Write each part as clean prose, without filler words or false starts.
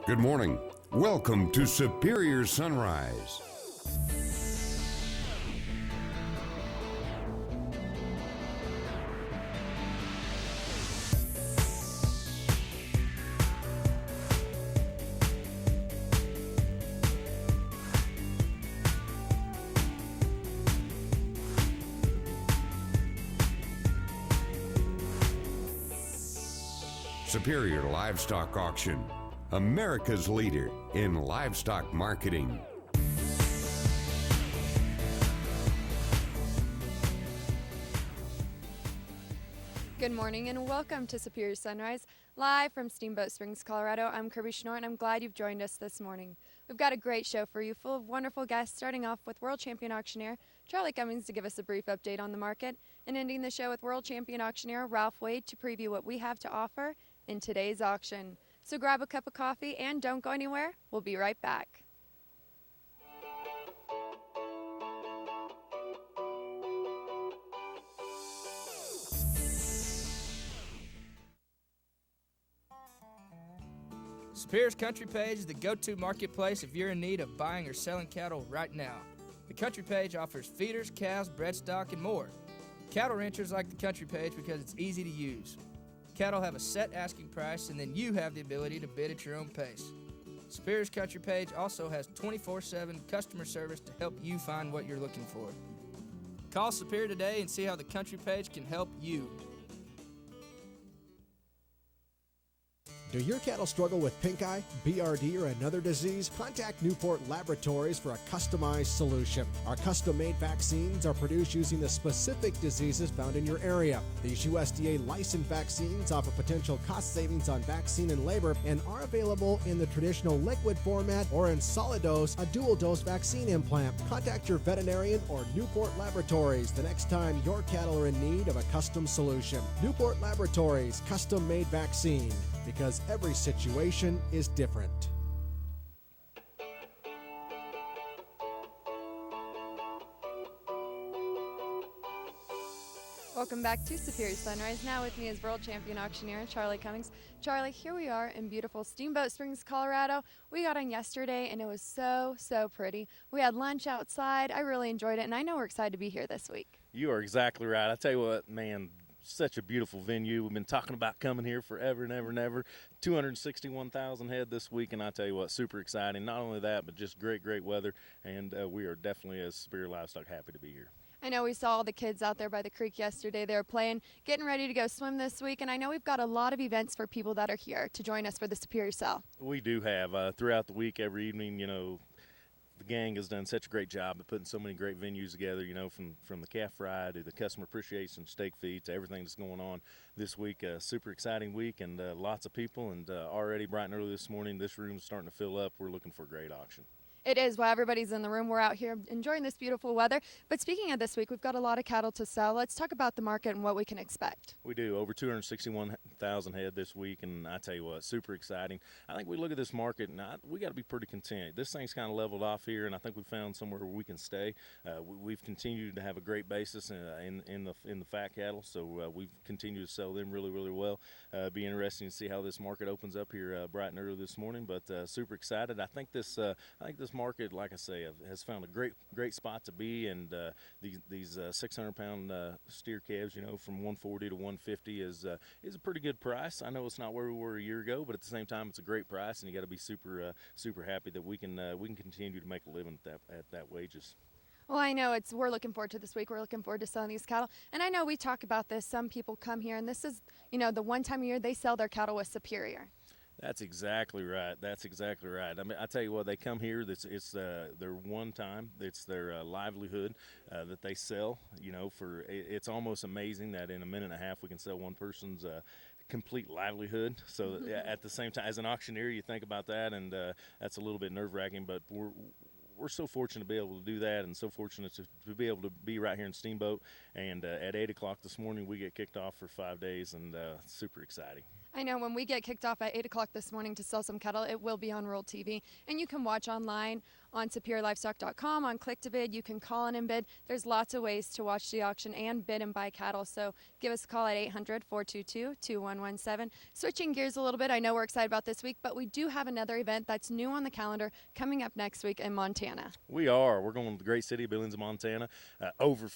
Good morning. Welcome to Superior Sunrise. Superior Livestock Auction, America's leader in livestock marketing. Good morning and welcome to Superior Sunrise, live from Steamboat Springs, Colorado. I'm Kirby Schnorr and I'm glad you've joined us this morning. We've got a great show for you, full of wonderful guests, starting off with world champion auctioneer Charlie Cummings to give us a brief update on the market, and ending the show with world champion auctioneer Ralph Wade to preview what we have to offer in today's auction. So grab a cup of coffee and don't go anywhere. We'll be right back. Superior's Country Page is the go-to marketplace if you're in need of buying or selling cattle right now. The Country Page offers feeders, cows, breadstock, and more. Cattle ranchers like the Country Page because it's easy to use. Cattle have a set asking price, and then you have the ability to bid at your own pace. Superior's Country Page also has 24/7 customer service to help you find what you're looking for. Call Superior today and see how the Country Page can help you. Do your cattle struggle with pink eye, BRD, or another disease? Contact Newport Laboratories for a customized solution. Our custom-made vaccines are produced using the specific diseases found in your area. These USDA licensed vaccines offer potential cost savings on vaccine and labor and are available in the traditional liquid format or in solid dose, a dual-dose vaccine implant. Contact your veterinarian or Newport Laboratories the next time your cattle are in need of a custom solution. Newport Laboratories, custom-made vaccine. Because every situation is different. Welcome back to Superior Sunrise. Now with me is world champion auctioneer Charlie Cummings. Charlie, here we are in beautiful Steamboat Springs, Colorado. We got on yesterday and it was so pretty. We had lunch outside. I really enjoyed it, and I know we're excited to be here this week. You are exactly right. I tell you what, man, such a beautiful venue. We've been talking about coming here forever and ever and ever. 261,000 head this week, and I tell you what, super exciting. Not only that, but just great weather, and we are definitely, as Superior Livestock, happy to be here. I know we saw all the kids out there by the creek yesterday. They were playing, getting ready to go swim this week, and I know we've got a lot of events for people that are here to join us for the Superior Sale. We do have, throughout the week, every evening, you know, the gang has done such a great job of putting so many great venues together, you know, from the calf fry to the customer appreciation steak feed to everything that's going on this week. Super exciting week, and lots of people, and already bright and early this morning, this room's starting to fill up. We're looking for a great auction. It is. While everybody's in the room, we're out here enjoying this beautiful weather. But speaking of this week, we've got a lot of cattle to sell. Let's talk about the market and what we can expect. We do. Over 261,000 head this week, and I tell you what, super exciting. I think we look at this market, and we got to be pretty content. This thing's kind of leveled off here, and I think we found somewhere where we can stay. We've continued to have a great basis in the fat cattle, so we've continued to sell them really well. Be interesting to see how this market opens up here bright and early this morning, but super excited. I think this market, like I say, has found a great spot to be, and these 600-pound steer calves, you know, from 140 to 150 is a pretty good price. I know it's not where we were a year ago, but at the same time, it's a great price, and you got to be super happy that we can continue to make a living at that wages. Well, I know we're looking forward to this week. We're looking forward to selling these cattle. And I know we talk about this. Some people come here, and this is, you know, the one time a year they sell their cattle with Superior. That's exactly right. I mean, I tell you what, they come here. It's their one time. It's their livelihood that they sell. You know, it's almost amazing that in a minute and a half we can sell one person's complete livelihood. So at the same time, as an auctioneer, you think about that, and that's a little bit nerve-wracking. But we're so fortunate to be able to do that, and so fortunate to be able to be right here in Steamboat. And at 8 o'clock this morning, we get kicked off for 5 days, and super exciting. I know when we get kicked off at 8 o'clock this morning to sell some cattle, it will be on World TV. And you can watch online on superiorlivestock.com, on Click to Bid. You can call in and bid. There's lots of ways to watch the auction and bid and buy cattle. So give us a call at 800-422-2117. Switching gears a little bit, I know we're excited about this week, but we do have another event that's new on the calendar coming up next week in Montana. We are. We're going to the great city of Billings, Montana.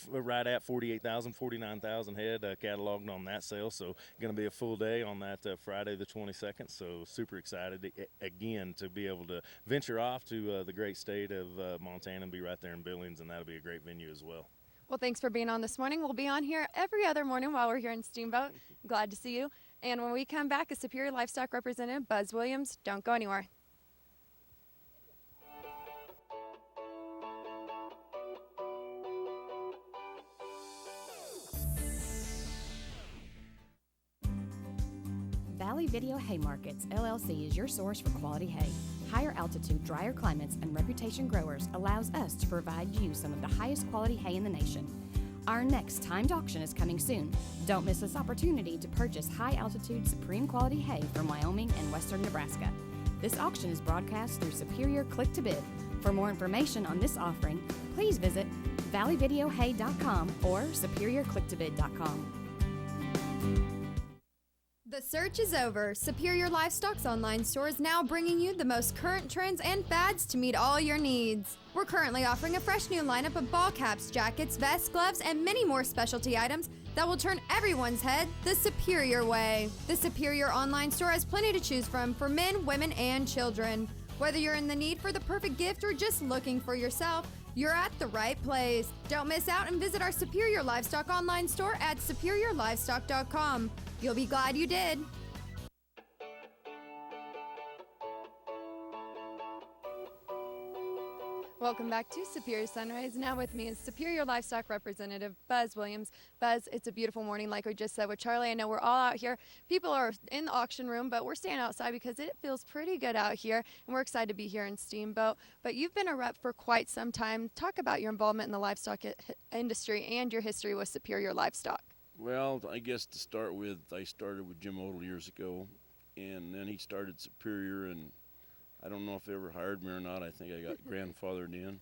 Right at 48,000, 49,000 head cataloged on that sale. So going to be a full day on that Friday the 22nd. So super excited again to be able to venture off to the great state of Montana and be right there in Billings, and that'll be a great venue as well. Well, thanks for being on this morning. We'll be on here every other morning while we're here in Steamboat. Glad to see you. And when we come back, a Superior Livestock representative, Buzz Williams. Don't go anywhere. Valley Video Hay Markets, LLC is your source for quality hay. Higher altitude, drier climates, and reputation growers allows us to provide you some of the highest quality hay in the nation. Our next timed auction is coming soon. Don't miss this opportunity to purchase high altitude, supreme quality hay from Wyoming and western Nebraska. This auction is broadcast through Superior Click to Bid. For more information on this offering, please visit valleyvideohay.com or superiorclicktobid.com. The search is over. Superior Livestock's online store is now bringing you the most current trends and fads to meet all your needs. We're currently offering a fresh new lineup of ball caps, jackets, vests, gloves, and many more specialty items that will turn everyone's head the Superior way. The Superior online store has plenty to choose from for men, women, and children. Whether you're in the need for the perfect gift or just looking for yourself, you're at the right place. Don't miss out and visit our Superior Livestock online store at superiorlivestock.com. You'll be glad you did. Welcome back to Superior Sunrise. Now with me is Superior Livestock Representative Buzz Williams. Buzz, it's a beautiful morning like we just said with Charlie. I know we're all out here. People are in the auction room, but we're staying outside because it feels pretty good out here, and we're excited to be here in Steamboat. But you've been a rep for quite some time. Talk about your involvement in the livestock industry and your history with Superior Livestock. Well, I guess to start with, I started with Jim Odell years ago, and then he started Superior, and I don't know if they ever hired me or not. I think I got grandfathered in,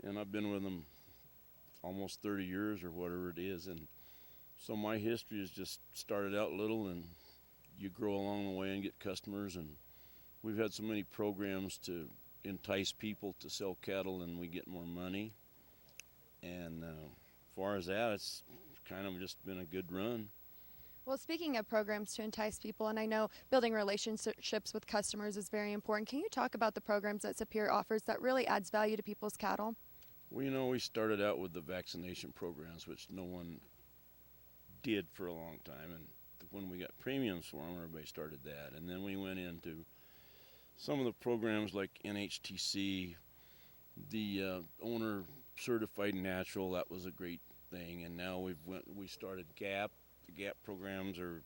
and I've been with them almost 30 years or whatever it is. And so my history has just started out little, and you grow along the way and get customers, and we've had so many programs to entice people to sell cattle, and we get more money. And as far as that, it's kind of just been a good run. Well, speaking of programs to entice people, and I know building relationships with customers is very important, can you talk about the programs that Superior offers that really adds value to people's cattle? Well, you know, we started out with the vaccination programs, which no one did for a long time. And when we got premiums for them, everybody started that. And then we went into some of the programs like NHTC, the owner certified natural. That was a great thing. And now we started GAP. The GAP programs are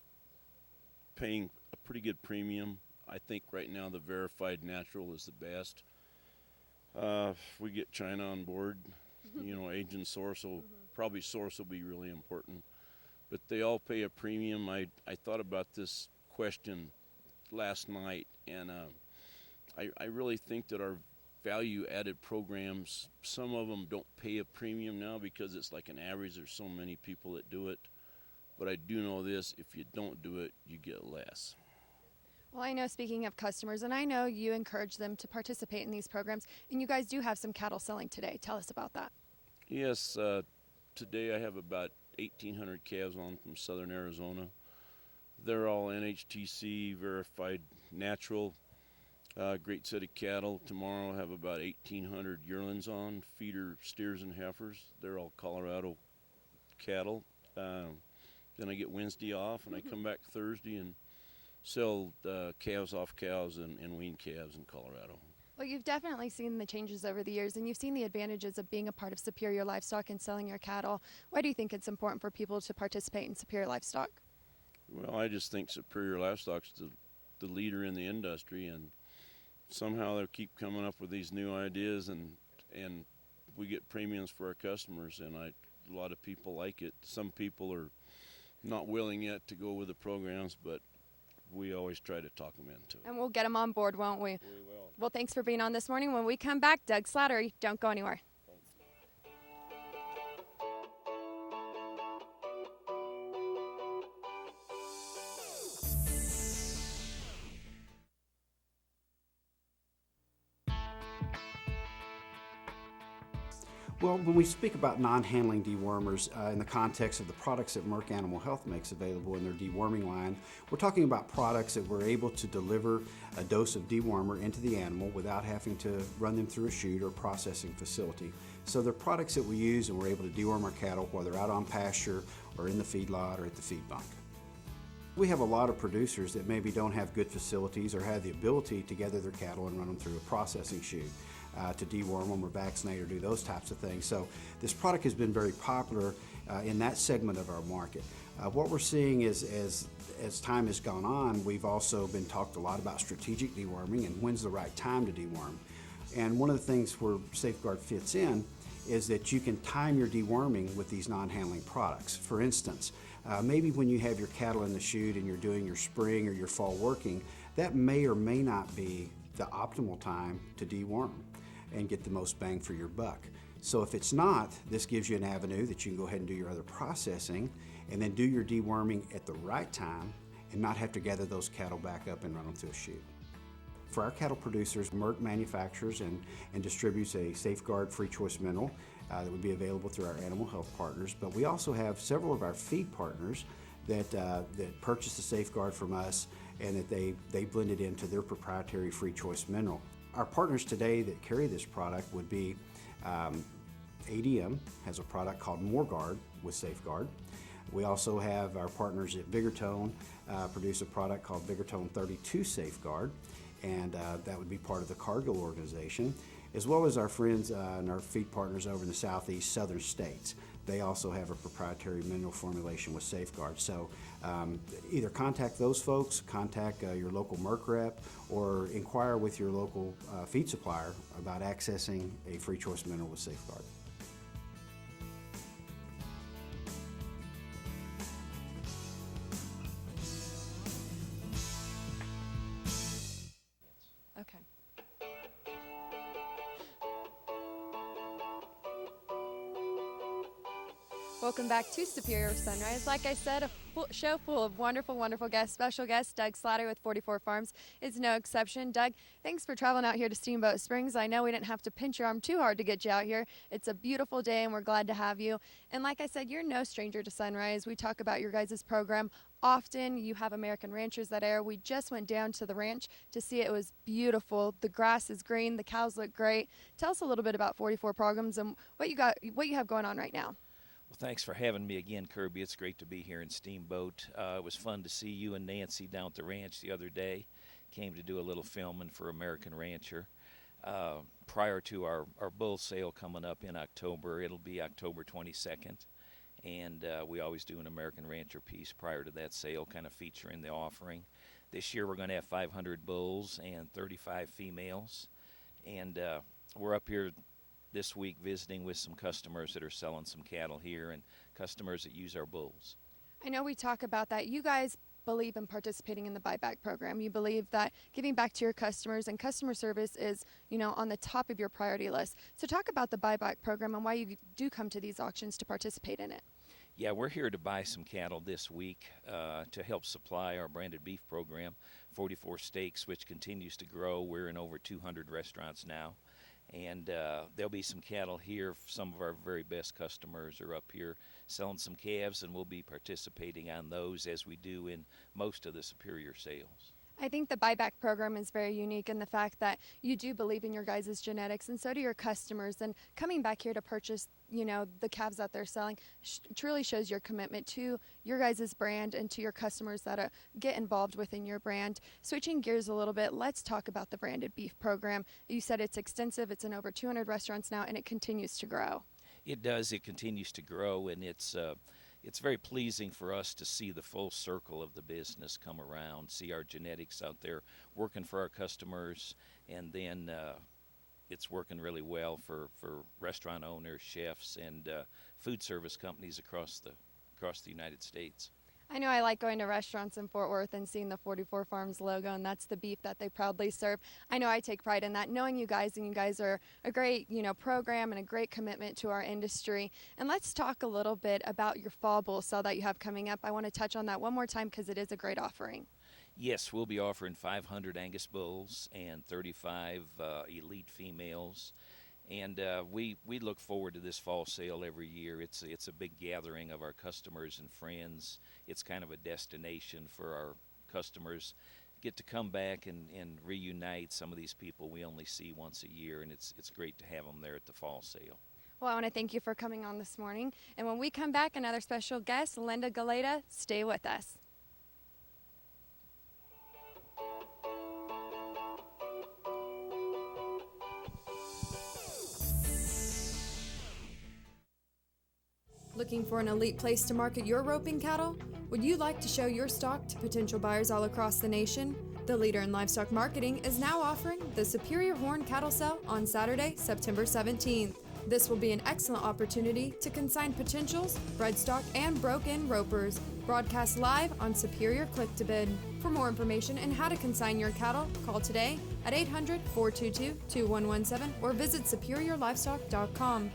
paying a pretty good premium. I think right now the verified natural is the best. If we get China on board, you know, agent source will probably source will be really important. But they all pay a premium. I thought about this question last night, and I really think that our value-added programs, some of them don't pay a premium now because it's like an average. There's so many people that do it. But I do know this, if you don't do it, you get less. Well, I know, speaking of customers, and I know you encourage them to participate in these programs, and you guys do have some cattle selling today. Tell us about that. Yes, today I have about 1,800 calves on from southern Arizona. They're all NHTC verified natural, great set of cattle. Tomorrow I have about 1,800 yearlings on, feeder steers and heifers. They're all Colorado cattle. Then I get Wednesday off, and I come back Thursday and sell calves off cows and wean calves in Colorado. Well, you've definitely seen the changes over the years, and you've seen the advantages of being a part of Superior Livestock and selling your cattle. Why do you think it's important for people to participate in Superior Livestock? Well, I just think Superior Livestock's the leader in the industry, and somehow they keep coming up with these new ideas, and we get premiums for our customers, and a lot of people like it. Some people are not willing yet to go with the programs, but we always try to talk them into it. And we'll get them on board, won't we? We will. Well, thanks for being on this morning. When we come back, Doug Slattery, don't go anywhere. Well, when we speak about non-handling dewormers in the context of the products that Merck Animal Health makes available in their deworming line, we're talking about products that we're able to deliver a dose of dewormer into the animal without having to run them through a chute or processing facility. So they're products that we use and we're able to deworm our cattle while they're out on pasture or in the feedlot or at the feed bunk. We have a lot of producers that maybe don't have good facilities or have the ability to gather their cattle and run them through a processing chute. To deworm them or vaccinate or do those types of things. So this product has been very popular in that segment of our market. What we're seeing is as time has gone on, we've also been talked a lot about strategic deworming and when's the right time to deworm. And one of the things where Safeguard fits in is that you can time your deworming with these non-handling products. For instance, maybe when you have your cattle in the chute and you're doing your spring or your fall working, that may or may not be the optimal time to deworm and get the most bang for your buck. So if it's not, this gives you an avenue that you can go ahead and do your other processing and then do your deworming at the right time and not have to gather those cattle back up and run them through a chute. For our cattle producers, Merck manufactures and distributes a Safeguard free choice mineral that would be available through our animal health partners, but we also have several of our feed partners that purchase the Safeguard from us and that they blend it into their proprietary free choice mineral. Our partners today that carry this product would be ADM has a product called MoreGuard with Safeguard. We also have our partners at Vigortone produce a product called Vigortone 32 Safeguard, and that would be part of the Cargill organization, as well as our friends and our feed partners over in the southeast southern states. They also have a proprietary mineral formulation with Safeguard. So either contact those folks, contact your local Merck rep, or inquire with your local feed supplier about accessing a free choice mineral with Safeguard. Okay. Welcome back to Superior Sunrise. Like I said, a show full of wonderful, wonderful guests. Special guest Doug Slattery with 44 Farms is no exception. Doug, thanks for traveling out here to Steamboat Springs. I know we didn't have to pinch your arm too hard to get you out here. It's a beautiful day and we're glad to have you. And like I said, you're no stranger to Sunrise. We talk about your guys' program often. You have American ranchers that air. We just went down to the ranch to see it. It was beautiful. The grass is green. The cows look great. Tell us a little bit about 44 programs and what you have going on right now. Well, thanks for having me again, Kirby. It's great to be here in Steamboat. It was fun to see you and Nancy down at the ranch the other day. Came to do a little filming for American Rancher. Prior to our bull sale coming up in October, it'll be October 22nd. And we always do an American Rancher piece prior to that sale, kind of featuring the offering. This year we're going to have 500 bulls and 35 females. And we're up here this week visiting with some customers that are selling some cattle here and customers that use our bulls. I know we talk about that. You guys believe in participating in the buyback program. You believe that giving back to your customers and customer service is, on the top of your priority list. So talk about the buyback program and why you do come to these auctions to participate in it. Yeah, we're here to buy some cattle this week to help supply our branded beef program, 44 Steaks, which continues to grow. We're in over 200 restaurants now. And there'll be some cattle here. Some of our very best customers are up here selling some calves, and we'll be participating on those as we do in most of the Superior sales. I think the buyback program is very unique in the fact that you do believe in your guys' genetics, and so do your customers. And coming back here to purchase, the calves that they're selling truly shows your commitment to your guys' brand and to your customers that get involved within your brand. Switching gears a little bit, let's talk about the branded beef program. You said it's extensive. It's in over 200 restaurants now, and it continues to grow. It does. It continues to grow, and it's very pleasing for us to see the full circle of the business come around, see our genetics out there working for our customers, and then it's working really well for restaurant owners, chefs, and food service companies across the United States. I know I like going to restaurants in Fort Worth and seeing the 44 Farms logo, and that's the beef that they proudly serve. I know I take pride in that, knowing you guys, and you guys are a great, program and a great commitment to our industry. And let's talk a little bit about your fall bull sale that you have coming up. I want to touch on that one more time because it is a great offering. Yes, we'll be offering 500 Angus bulls and 35 elite females. And we look forward to this fall sale every year. It's a big gathering of our customers and friends. It's kind of a destination for our customers. Get to come back and reunite some of these people we only see once a year, and it's great to have them there at the fall sale. Well, I want to thank you for coming on this morning. And when we come back, another special guest, Linda Galeta. Stay with us. Looking for an elite place to market your roping cattle? Would you like to show your stock to potential buyers all across the nation? The leader in livestock marketing is now offering the Superior Horn Cattle Sale on Saturday, September 17th. This will be an excellent opportunity to consign potentials, bred stock, and broke-in ropers. Broadcast live on Superior Click to Bid. For more information and how to consign your cattle, call today at 800-422-2117 or visit superiorlivestock.com.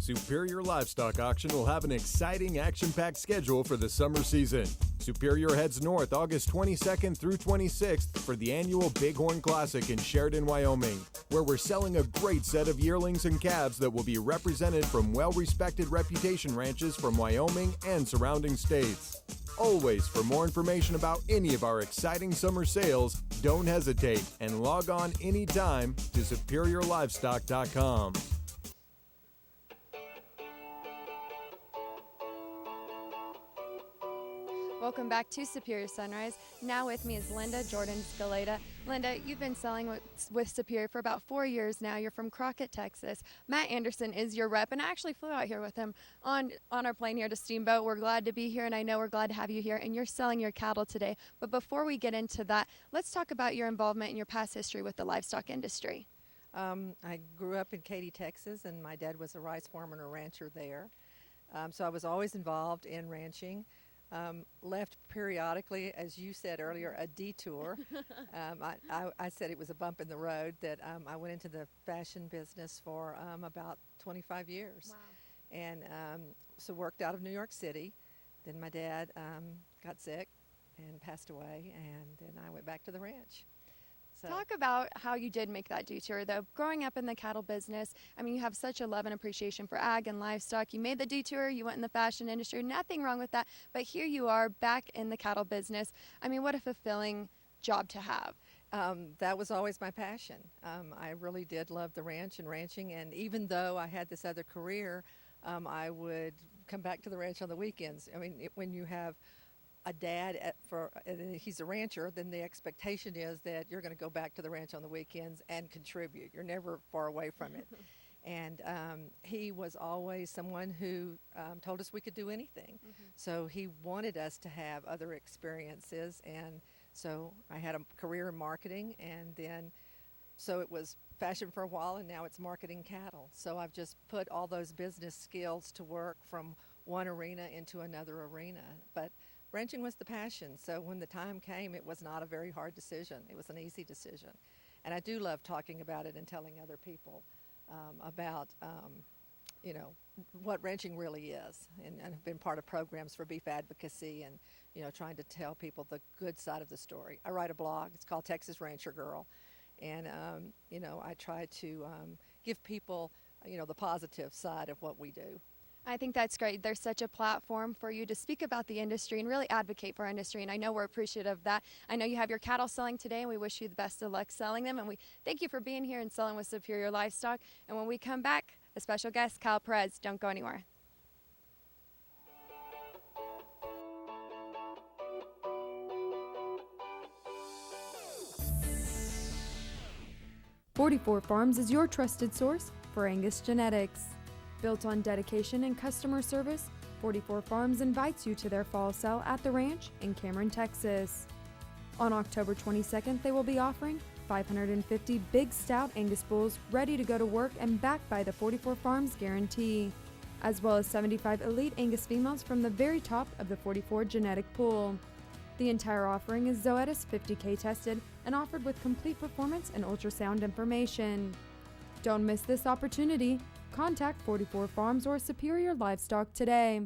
Superior Livestock Auction will have an exciting action-packed schedule for the summer season. Superior heads north August 22nd through 26th for the annual Bighorn Classic in Sheridan, Wyoming, where we're selling a great set of yearlings and calves that will be represented from well-respected reputation ranches from Wyoming and surrounding states. Always, for more information about any of our exciting summer sales, don't hesitate and log on anytime to superiorlivestock.com. Welcome back to Superior Sunrise. Now with me is Linda Jordan Galeta. Linda, you've been selling with Superior for about 4 years now. You're from Crockett, Texas. Matt Anderson is your rep, and I actually flew out here with him on our plane here to Steamboat. We're glad to be here, and I know we're glad to have you here, and you're selling your cattle today. But before we get into that, let's talk about your involvement and your past history with the livestock industry. I grew up in Katy, Texas, and my dad was a rice farmer and a rancher there. So I was always involved in ranching. Left periodically, as you said earlier, a detour. I said it was a bump in the road that I went into the fashion business for about 25 years. Wow. And so worked out of New York City. Then my dad got sick and passed away, and then I went back to the ranch. So. Talk about how you did make that detour, though. Growing up in the cattle business, I mean, you have such a love and appreciation for ag and livestock. You made the detour, you went in the fashion industry, nothing wrong with that, but here you are back in the cattle business. I mean, what a fulfilling job to have. That was always my passion. I really did love the ranch and ranching, and even though I had this other career, I would come back to the ranch on the weekends. I mean, when you have a dad he's a rancher, then the expectation is that you're going to go back to the ranch on the weekends and contribute. You're never far away from it. And he was always someone who told us we could do anything. Mm-hmm. So he wanted us to have other experiences, and so I had a career in marketing, and then so it was fashion for a while, and now it's marketing cattle. So I've just put all those business skills to work from one arena into another arena. But ranching was the passion, so when the time came, it was not a very hard decision. It was an easy decision. And I do love talking about it and telling other people about, what ranching really is. And I've been part of programs for beef advocacy and, trying to tell people the good side of the story. I write a blog. It's called Texas Rancher Girl. And, I try to give people, the positive side of what we do. I think that's great. There's such a platform for you to speak about the industry and really advocate for our industry, and I know we're appreciative of that. I know you have your cattle selling today, and we wish you the best of luck selling them, and we thank you for being here and selling with Superior Livestock. And when we come back, a special guest, Kyle Perez. Don't go anywhere. "44 Farms is your trusted source for Angus genetics. Built on dedication and customer service, 44 Farms invites you to their fall sale at the ranch in Cameron, Texas. On October 22nd, they will be offering 550 big stout Angus bulls ready to go to work and backed by the 44 Farms guarantee. as well as 75 elite Angus females from the very top of the 44 genetic pool. The entire offering is Zoetis 50K tested and offered with complete performance and ultrasound information. Don't miss this opportunity. Contact 44 Farms or Superior Livestock today.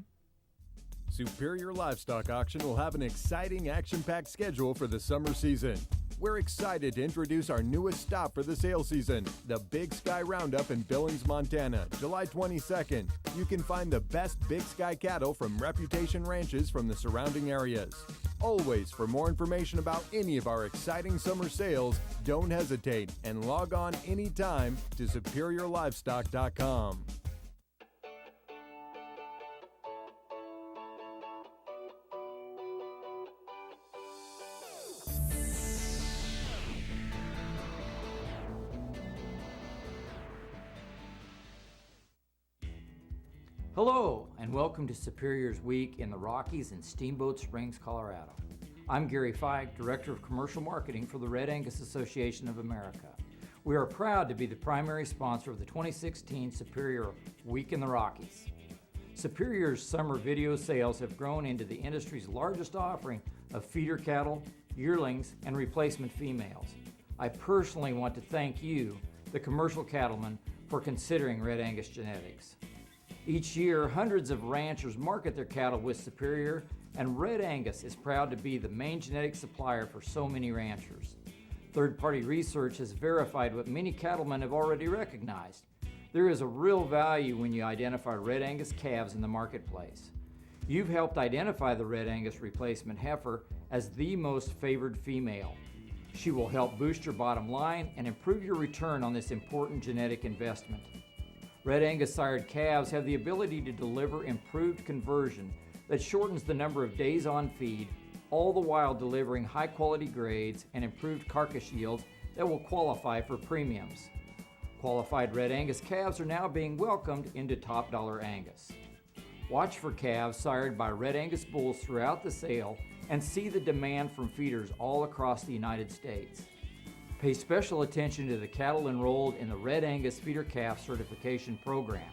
Superior Livestock Auction will have an exciting action-packed schedule for the summer season. We're excited to introduce our newest stop for the sale season, the Big Sky Roundup in Billings, Montana, July 22nd. You can find the best Big Sky cattle from Reputation ranches from the surrounding areas. Always, for more information about any of our exciting summer sales, don't hesitate and log on anytime to superiorlivestock.com. Hello, and welcome to Superior's Week in the Rockies in Steamboat Springs, Colorado. I'm Gary Feig, Director of Commercial Marketing for the Red Angus Association of America. We are proud to be the primary sponsor of the 2016 Superior Week in the Rockies. Superior's summer video sales have grown into the industry's largest offering of feeder cattle, yearlings, and replacement females. I personally want to thank you, the commercial cattlemen, for considering Red Angus genetics. Each year, hundreds of ranchers market their cattle with Superior, and Red Angus is proud to be the main genetic supplier for so many ranchers. Third-party research has verified what many cattlemen have already recognized. There is a real value when you identify Red Angus calves in the marketplace. You've helped identify the Red Angus replacement heifer as the most favored female. She will help boost your bottom line and improve your return on this important genetic investment. Red Angus sired calves have the ability to deliver improved conversion that shortens the number of days on feed, all the while delivering high-quality grades and improved carcass yields that will qualify for premiums. Qualified Red Angus calves are now being welcomed into Top Dollar Angus. Watch for calves sired by Red Angus bulls throughout the sale and see the demand from feeders all across the United States. Pay special attention to the cattle enrolled in the Red Angus Feeder Calf Certification Program.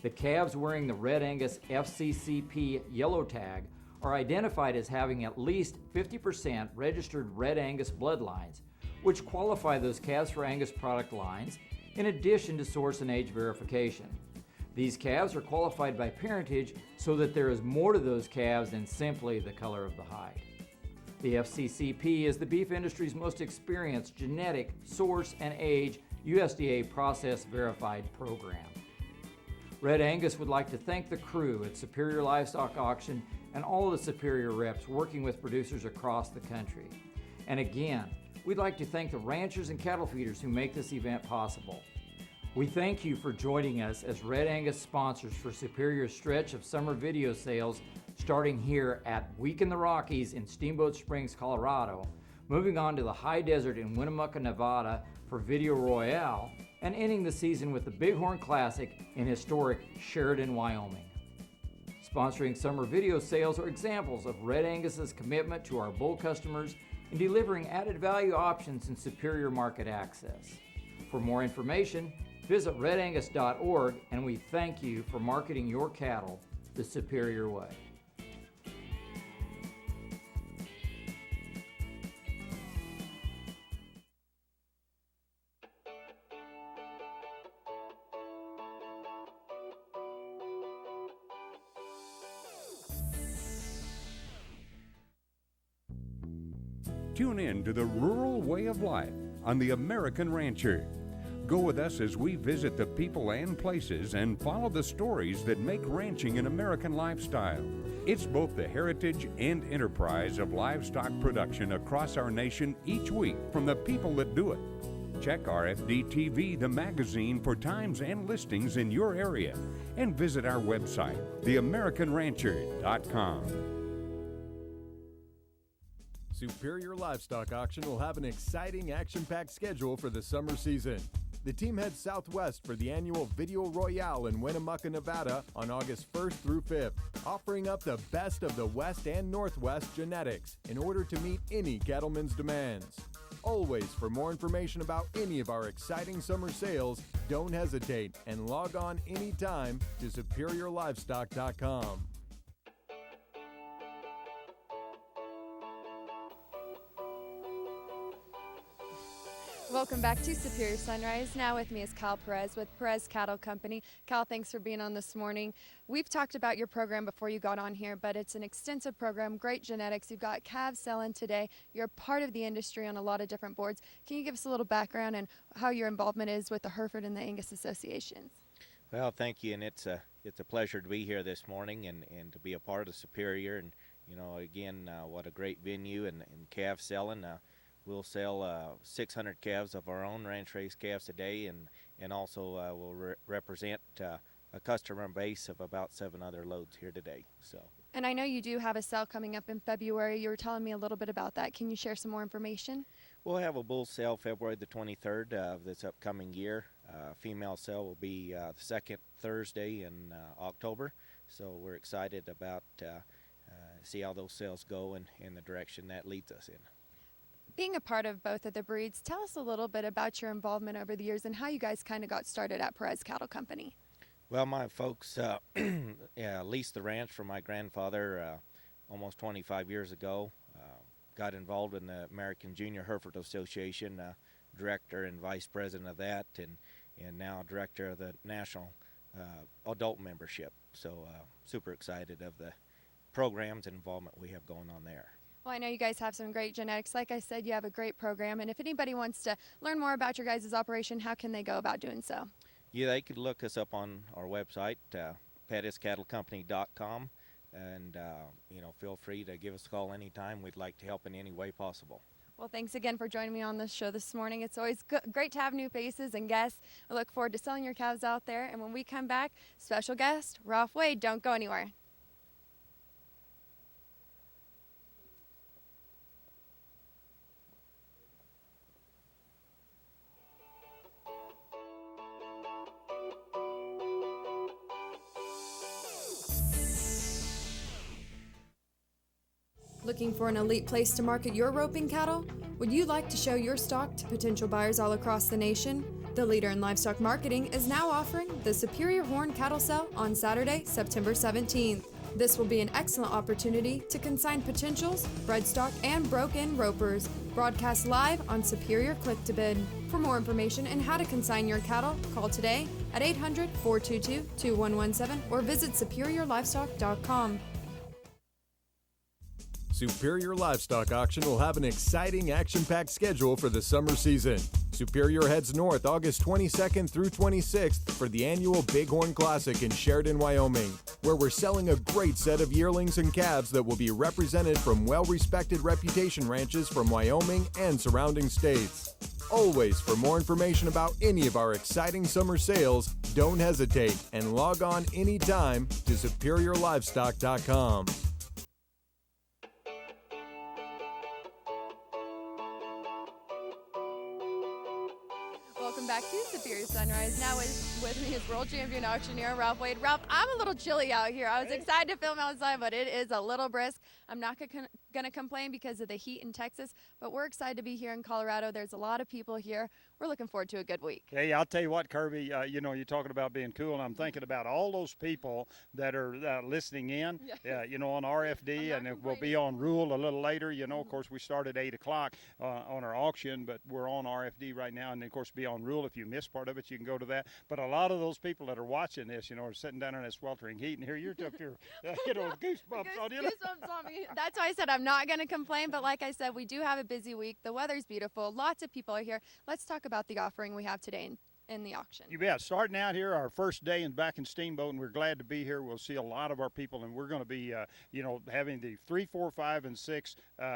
The calves wearing the Red Angus FCCP yellow tag are identified as having at least 50% registered Red Angus bloodlines, which qualify those calves for Angus product lines, in addition to source and age verification. These calves are qualified by parentage so that there is more to those calves than simply the color of the hide. The FCCP is the beef industry's most experienced genetic, source, and age USDA process verified program. Red Angus would like to thank the crew at Superior Livestock Auction and all of the Superior reps working with producers across the country. And again, we'd like to thank the ranchers and cattle feeders who make this event possible. We thank you for joining us as Red Angus sponsors for Superior's stretch of summer video sales starting here at Week in the Rockies in Steamboat Springs, Colorado, moving on to the high desert in Winnemucca, Nevada for Video Royale, and ending the season with the Bighorn Classic in historic Sheridan, Wyoming. Sponsoring summer video sales are examples of Red Angus's commitment to our bull customers in delivering added value options and superior market access. For more information, visit redangus.org, and we thank you for marketing your cattle the Superior way. Tune in to the rural way of life on the American Rancher. Go with us as we visit the people and places and follow the stories that make ranching an American lifestyle. It's both the heritage and enterprise of livestock production across our nation each week from the people that do it. Check RFD-TV, the magazine, for times and listings in your area, and visit our website, theamericanrancher.com. Superior Livestock Auction will have an exciting action-packed schedule for the summer season. The team heads southwest for the annual Video Royale in Winnemucca, Nevada on August 1st through 5th, offering up the best of the West and Northwest genetics in order to meet any cattleman's demands. Always, for more information about any of our exciting summer sales, don't hesitate and log on anytime to SuperiorLivestock.com. Welcome back to Superior Sunrise. Now with me is Cal Perez with Perez Cattle Company. Cal, thanks for being on this morning. We've talked about your program before you got on here, but it's an extensive program, great genetics. You've got calves selling today. You're part of the industry on a lot of different boards. Can you give us a little background and how your involvement is with the Hereford and the Angus associations? Well, thank you, and it's a pleasure to be here this morning and to be a part of Superior. And again, what a great venue and calf selling. We'll sell 600 calves of our own ranch raised calves today, and also we'll represent a customer base of about 7 other loads here today. And I know you do have a sale coming up in February. You were telling me a little bit about that. Can you share some more information? We'll have a bull sale February the 23rd of this upcoming year. Female sale will be the second Thursday in October. So we're excited about see how those sales go and in the direction that leads us in. Being a part of both of the breeds, tell us a little bit about your involvement over the years and how you guys kind of got started at Perez Cattle Company. Well, my folks leased the ranch from my grandfather almost 25 years ago. Got involved in the American Junior Hereford Association, director and vice president of that, and now director of the national adult membership. So super excited of the programs and involvement we have going on there. Well, I know you guys have some great genetics. Like I said, you have a great program. And if anybody wants to learn more about your guys' operation, how can they go about doing so? Yeah, they could look us up on our website, PettisCattleCompany.com, and feel free to give us a call anytime. We'd like to help in any way possible. Well, thanks again for joining me on this show this morning. It's always great to have new faces and guests. I look forward to selling your calves out there. And when we come back, special guest, Ralph Wade. Don't go anywhere. Looking for an elite place to market your roping cattle? Would you like to show your stock to potential buyers all across the nation? The leader in livestock marketing is now offering the Superior Horn Cattle Sale on Saturday, September 17th. This will be an excellent opportunity to consign potentials, bred stock, and broke-in ropers. Broadcast live on Superior Click to Bid. For more information and how to consign your cattle, call today at 800-422-2117 or visit SuperiorLivestock.com. Superior Livestock Auction will have an exciting action-packed schedule for the summer season. Superior heads north August 22nd through 26th for the annual Bighorn Classic in Sheridan, Wyoming, where we're selling a great set of yearlings and calves that will be represented from well-respected reputation ranches from Wyoming and surrounding states. Always, for more information about any of our exciting summer sales, don't hesitate and log on anytime to SuperiorLivestock.com. Welcome back to Superior Sunrise. Now with me is world champion auctioneer Ralph Wade. Ralph, I'm a little chilly out here. I was excited to film outside, but it is a little brisk. I'm not going to complain because of the heat in Texas, but we're excited to be here in Colorado. There's a lot of people here. We're looking forward to a good week. Hey, I'll tell you what, Kirby, you're talking about being cool, and I'm thinking about all those people that are listening in, on RFD, and we'll be on Rule a little later. Of course, we start at 8 o'clock on our auction, but we're on RFD right now, and, of course, be on Rule. If you missed part of it, you can go to that. But a lot of those people that are watching this, are sitting down in that sweltering heat, and here you're up here, goosebumps on you. Goosebumps on me. That's why I said I'm not going to complain, but like I said, we do have a busy week. The weather's beautiful. Lots of people are here. Let's talk about the offering we have today in the auction. You bet. Starting out here, our first day back in Steamboat, and we're glad to be here. We'll see a lot of our people, and we're going to be, having the 3, 4, 5, and 6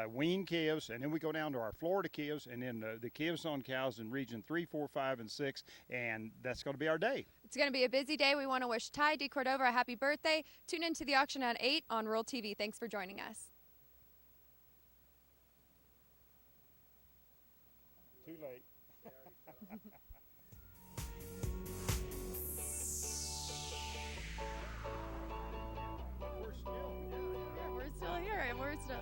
wean calves, and then we go down to our Florida calves, and then the calves on cows in region 3, 4, 5, and 6, and that's going to be our day. It's going to be a busy day. We want to wish Ty D. Cordova a happy birthday. Tune into the auction at 8 on Rural TV. Thanks for joining us. Too late. We're still here, and we're still